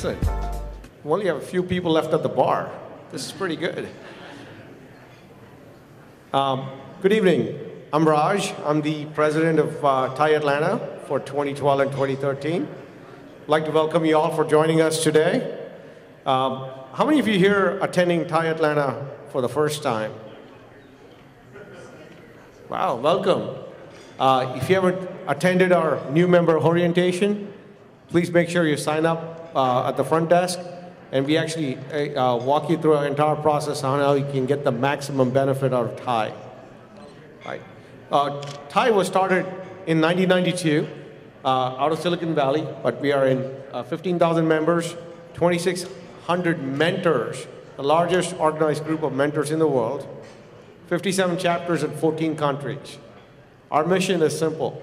Excellent. We only have a few people left at the bar. This is pretty good. Good evening. I'm Raj. I'm the president of TIE Atlanta for 2012 and 2013. I'd like to welcome you all for joining us today. How many of you here attending TIE Atlanta for the first time? Wow, welcome. If you haven't attended our new member orientation, please make sure you sign up at the front desk, and we actually walk you through our entire process on how you can get the maximum benefit out of TIE. Right. TIE was started in 1992 out of Silicon Valley, but we are in 15,000 members, 2,600 mentors, the largest organized group of mentors in the world, 57 chapters in 14 countries. Our mission is simple: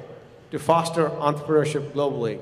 to foster entrepreneurship globally.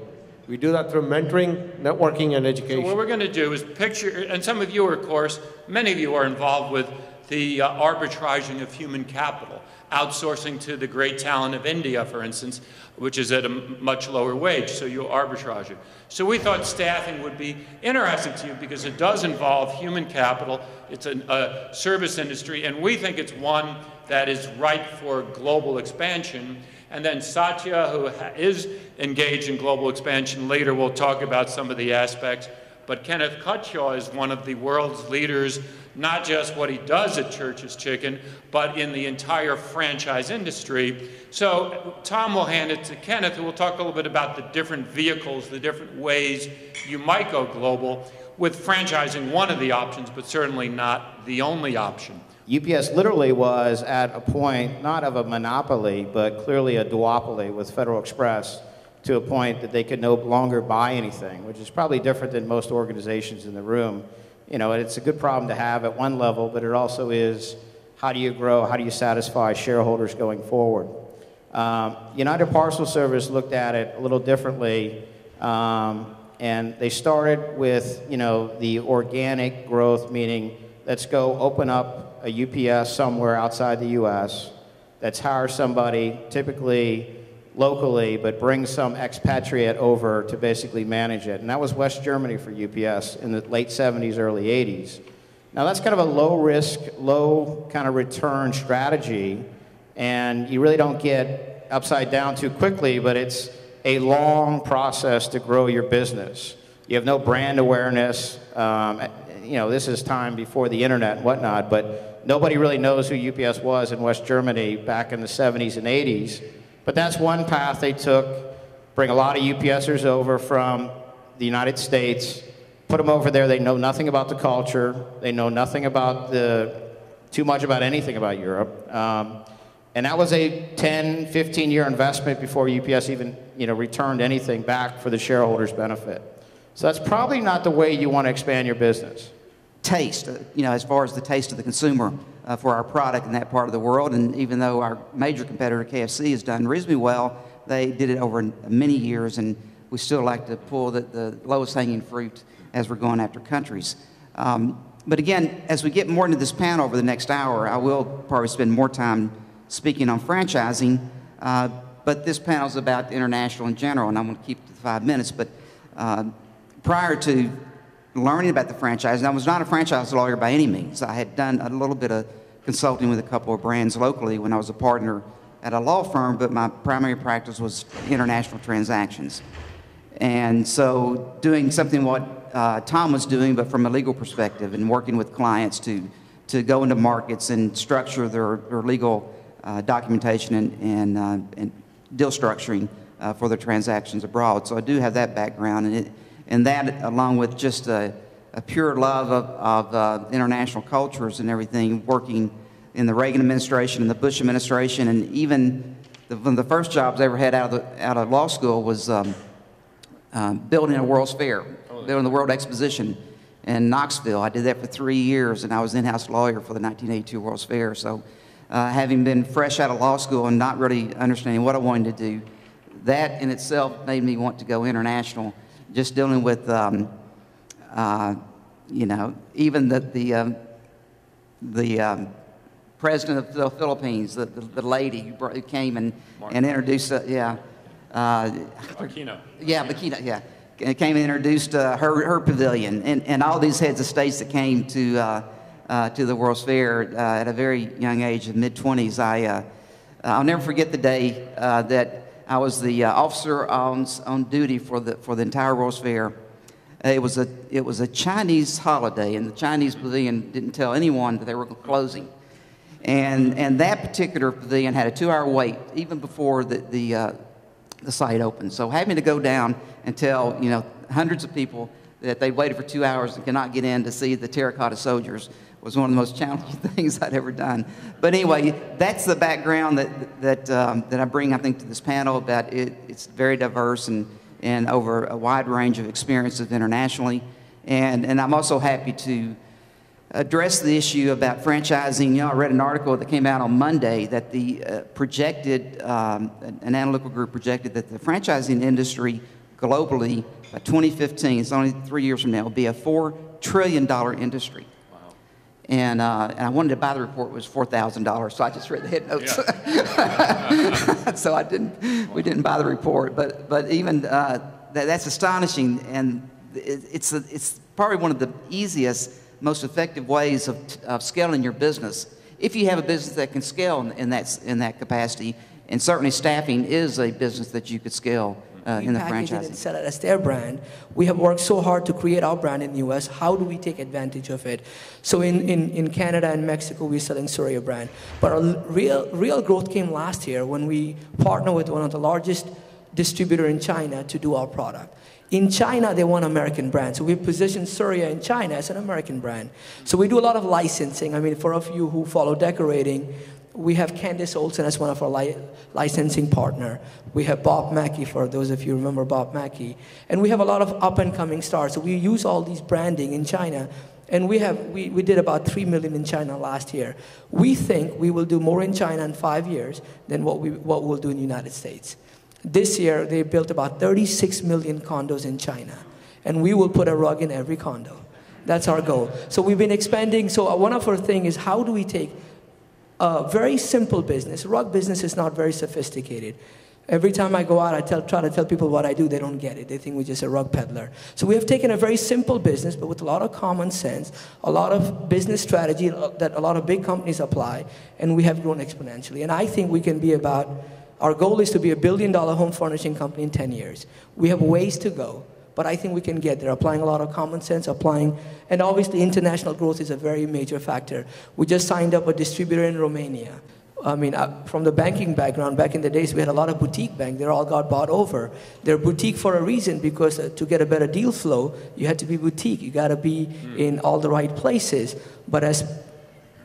We do that through mentoring, networking, and education. So what we're going to do is picture, and some of you are, of course, many of you are involved with the arbitraging of human capital, outsourcing to the great talent of India, for instance, which is at a much lower wage, so you arbitrage it. So we thought staffing would be interesting to you because it does involve human capital. It's a service industry, and we think it's one that is ripe for global expansion. And then Satya, who is engaged in global expansion, later we'll talk about some of the aspects. But Kenneth Cutshaw is one of the world's leaders, not just what he does at Church's Chicken, but in the entire franchise industry. So Tom will hand it to Kenneth, who will talk a little bit about the different vehicles, the different ways you might go global, with franchising one of the options, but certainly not the only option. UPS literally was at a point, not of a monopoly, but clearly a duopoly with Federal Express, to a point that they could no longer buy anything, which is probably different than most organizations in the room. You know, it's a good problem to have at one level, but it also is, how do you grow, how do you satisfy shareholders going forward? United Parcel Service looked at it a little differently, and they started with, you know, the organic growth, meaning let's go open up a UPS somewhere outside the US, let's hire somebody, typically locally, but bring some expatriate over to basically manage it. And that was West Germany for UPS in the late 70s, early 80s. Now that's kind of a low risk, low kind of return strategy, and you really don't get upside down too quickly, but it's a long process to grow your business. You have no brand awareness. You know, this is time before the internet and whatnot, but nobody really knows who UPS was in West Germany back in the 70s and 80s. But that's one path they took: bring a lot of UPSers over from the United States, put them over there. They know nothing about the culture. They know nothing about too much about anything about Europe. And that was a 10, 15-year investment before UPS even, you know, returned anything back for the shareholders' benefit. So that's probably not the way you want to expand your business. Taste, you know, as far as the taste of the consumer for our product in that part of the world. And even though our major competitor, KFC, has done reasonably well, they did it over many years, and we still like to pull the lowest hanging fruit as we're going after countries. But again, as we get more into this panel over the next hour, I will probably spend more time speaking on franchising, but this panel is about international in general, and I'm going to keep it to 5 minutes. But prior to learning about the franchise, and I was not a franchise lawyer by any means. I had done a little bit of consulting with a couple of brands locally when I was a partner at a law firm, but my primary practice was international transactions. And so doing something what Tom was doing, but from a legal perspective, and working with clients to go into markets and structure their legal documentation and deal structuring for their transactions abroad. So I do have that background, and that, along with just a pure love of international cultures and everything, working in the Reagan administration and the Bush administration, and even one of the first jobs I ever had out of law school was building a World's Fair, building the World Exposition in Knoxville. I did that for 3 years, and I was in-house lawyer for the 1982 World's Fair. So having been fresh out of law school and not really understanding what I wanted to do, that in itself made me want to go international. Just dealing with, you know, even the president of the Philippines, the lady who came and introduced, Aquino. Yeah, Aquino, yeah. came and introduced her pavilion, and all these heads of states that came to the World's Fair at a very young age, in mid-20s. I'll never forget the day that I was the officer on duty for the entire World's Fair. It was a Chinese holiday, and the Chinese pavilion didn't tell anyone that they were closing. And that particular pavilion had a 2-hour wait even before the site opened. So having to go down and tell hundreds of people that they waited for 2 hours and cannot get in to see the terracotta soldiers was one of the most challenging things I'd ever done. But anyway, that's the background that I bring, I think, to this panel. About it. It's very diverse and over a wide range of experiences internationally. And I'm also happy to address the issue about franchising. I read an article that came out on Monday that the an analytical group projected that the franchising industry globally by 2015, it's only 3 years from now, will be a $4 trillion industry. Wow. And I wanted to buy the report, it was $4,000, so I just read the head notes. Yeah. So we didn't buy the report, but even that's astonishing, and it's probably one of the easiest, most effective ways of scaling your business. If you have a business that can scale in that capacity, and certainly staffing is a business that you could scale in the package it franchising. and sell it as their brand. We have worked so hard to create our brand in the U.S. How do we take advantage of it? So in Canada and Mexico, we're selling Surya brand. But our real growth came last year when we partnered with one of the largest distributor in China to do our product. In China, they want American brand. So we positioned Surya in China as an American brand. So we do a lot of licensing. I mean, for of you who follow decorating, we have Candace Olsen as one of our licensing partner. We have Bob Mackie, for those of you who remember Bob Mackie. And we have a lot of up-and-coming stars. So we use all these branding in China. And we did about $3 million in China last year. We think we will do more in China in 5 years than what we'll do in the United States. This year, they built about 36 million condos in China. And we will put a rug in every condo. That's our goal. So we've been expanding. So one of our things is, how do we take a very simple business? Rug business is not very sophisticated. Every time I go out, I try to tell people what I do. They don't get it. They think we're just a rug peddler. So we have taken a very simple business, but with a lot of common sense, a lot of business strategy that a lot of big companies apply, and we have grown exponentially. And I think we can be our goal is to be $1 billion home furnishing company in 10 years. We have ways to go, but I think we can get there, applying a lot of common sense, and obviously international growth is a very major factor. We just signed up a distributor in Romania. I mean, from the banking background, back in the days, we had a lot of boutique banks. They all got bought over. They're boutique for a reason, because to get a better deal flow, you had to be boutique. You got to be in all the right places. But as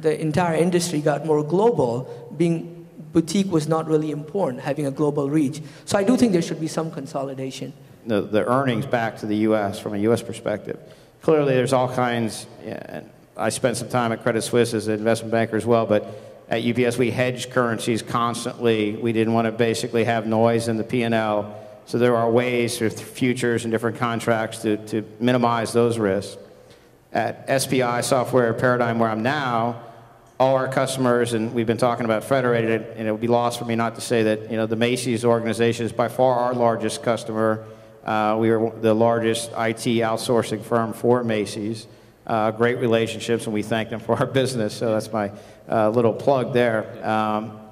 the entire industry got more global, being boutique was not really important, having a global reach. So I do think there should be some consolidation. The earnings back to the U.S. from a U.S. perspective. Clearly, there's all kinds. Yeah, I spent some time at Credit Suisse as an investment banker as well, but at UBS, we hedged currencies constantly. We didn't want to basically have noise in the P&L. So there are ways through futures and different contracts to minimize those risks. At SPI Software Paradigm, where I'm now, all our customers, and we've been talking about Federated, and it would be lost for me not to say that the Macy's organization is by far our largest customer. We are the largest IT outsourcing firm for Macy's. Great relationships, and we thank them for our business. So that's my little plug there.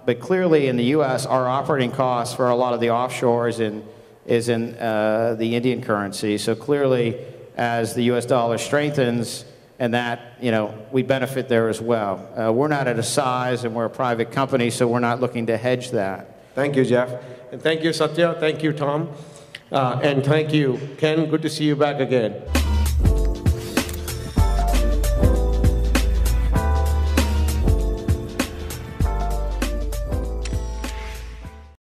But clearly in the U.S., our operating costs for a lot of the offshores is in the Indian currency. So clearly, as the U.S. dollar strengthens, and that, we benefit there as well. We're not at a size, and we're a private company, so we're not looking to hedge that. Thank you, Jeff. And thank you, Satya. Thank you, Tom. And thank you, Ken. Good to see you back again.